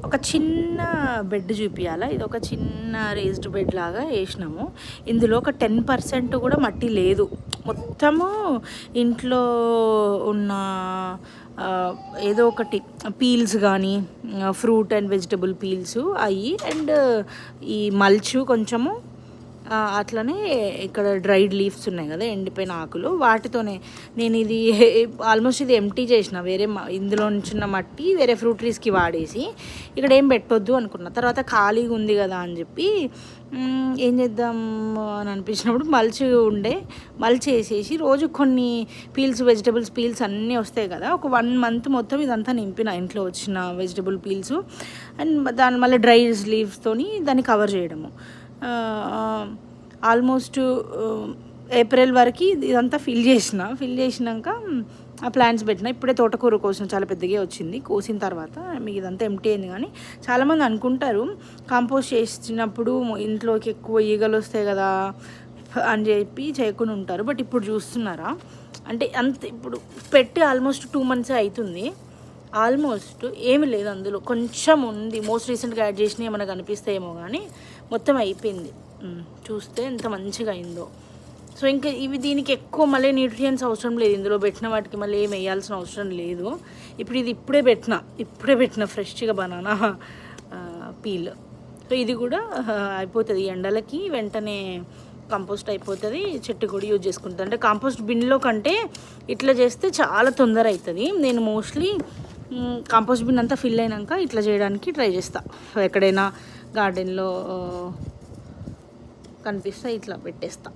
ఒక చిన్న బెడ్ చూపియాలా. ఇది ఒక చిన్న రేజ్డ్ బెడ్ లాగా వేసినాము. ఇందులో ఒక 10% కూడా మట్టి లేదు. మొత్తము ఇంట్లో ఉన్న ఏదో ఒకటి పీల్స్ కానీ, ఫ్రూట్ అండ్ వెజిటబుల్ పీల్స్ అవి, అండ్ ఈ మల్చు కొంచెము, అట్లనే ఇక్కడ డ్రైడ్ లీవ్స్ ఉన్నాయి కదా, ఎండిపోయిన ఆకులు, వాటితోనే నేను ఇది ఆల్మోస్ట్ ఇది ఎంటీ చేసిన. వేరే ఇందులో చిన్న మట్టి వేరే ఫ్రూట్ ట్రీస్కి వాడేసి ఇక్కడ ఏం పెట్టొద్దు అనుకున్నా. తర్వాత ఖాళీగా ఉంది కదా అని చెప్పి ఏం చేద్దాం అని అనిపించినప్పుడు మల్చ్ వేసేసి రోజు కొన్ని పీల్స్, వెజిటబుల్స్ పీల్స్ అన్నీ వస్తాయి కదా, ఒక 1 month మొత్తం ఇదంతా నింపిన ఇంట్లో వచ్చిన వెజిటబుల్ పీల్స్, అండ్ దాని మళ్ళీ డ్రై లీవ్స్తోని దాన్ని కవర్ చేయడము. ఆల్మోస్ట్ ఏప్రిల్ వరకు ఇదంతా ఫిల్ చేసినాక ఆ ప్లాంట్స్ పెట్టిన. ఇప్పుడే తోటకూర కోసిన, చాలా పెద్దగా వచ్చింది. కోసిన తర్వాత మీకు ఇదంతా ఎంటీ అయింది. కానీ చాలామంది అనుకుంటారు కాంపోస్ట్ చేసినప్పుడు ఇంట్లోకి ఎక్కువ ఈగలు వస్తాయి కదా అని చెప్పి చేయకుండా ఉంటారు. బట్ ఇప్పుడు చూస్తున్నారా, అంటే అంత ఇప్పుడు పెట్టి ఆల్మోస్ట్ 2 months అవుతుంది. ఆల్మోస్ట్ ఏమి లేదు, అందులో కొంచెం ఉంది. మోస్ట్ రీసెంట్గా యాడ్ చేసినవి మనకు అనిపిస్తాయేమో, కానీ మొత్తం అయిపోయింది. చూస్తే ఎంత మంచిగా అయిందో. సో ఇంకా దీనికి ఎక్కువ మళ్ళీ న్యూట్రియంట్స్ అవసరం లేదు. ఇందులో పెట్టిన వాటికి మళ్ళీ ఏం వేయాల్సిన అవసరం లేదు. ఇప్పుడు ఇది ఇప్పుడే పెట్టిన ఫ్రెష్గా బనానా పీల్. సో ఇది కూడా అయిపోతుంది ఎండలకి, వెంటనే కంపోస్ట్ అయిపోతుంది. చెట్టు కూడా యూజ్ చేసుకుంటుంది. అంటే కాంపోస్ట్ బిన్లో కంటే ఇట్లా చేస్తే చాలా తొందర అవుతుంది. నేను మోస్ట్లీ కాంపోస్ట్ బిన్ అంతా ఫిల్ అయినాక ఇట్లా చేయడానికి ట్రై చేస్తా. ఎక్కడైనా గార్డెన్లో కనిపిస్తే ఇట్లా పెట్టేస్తా.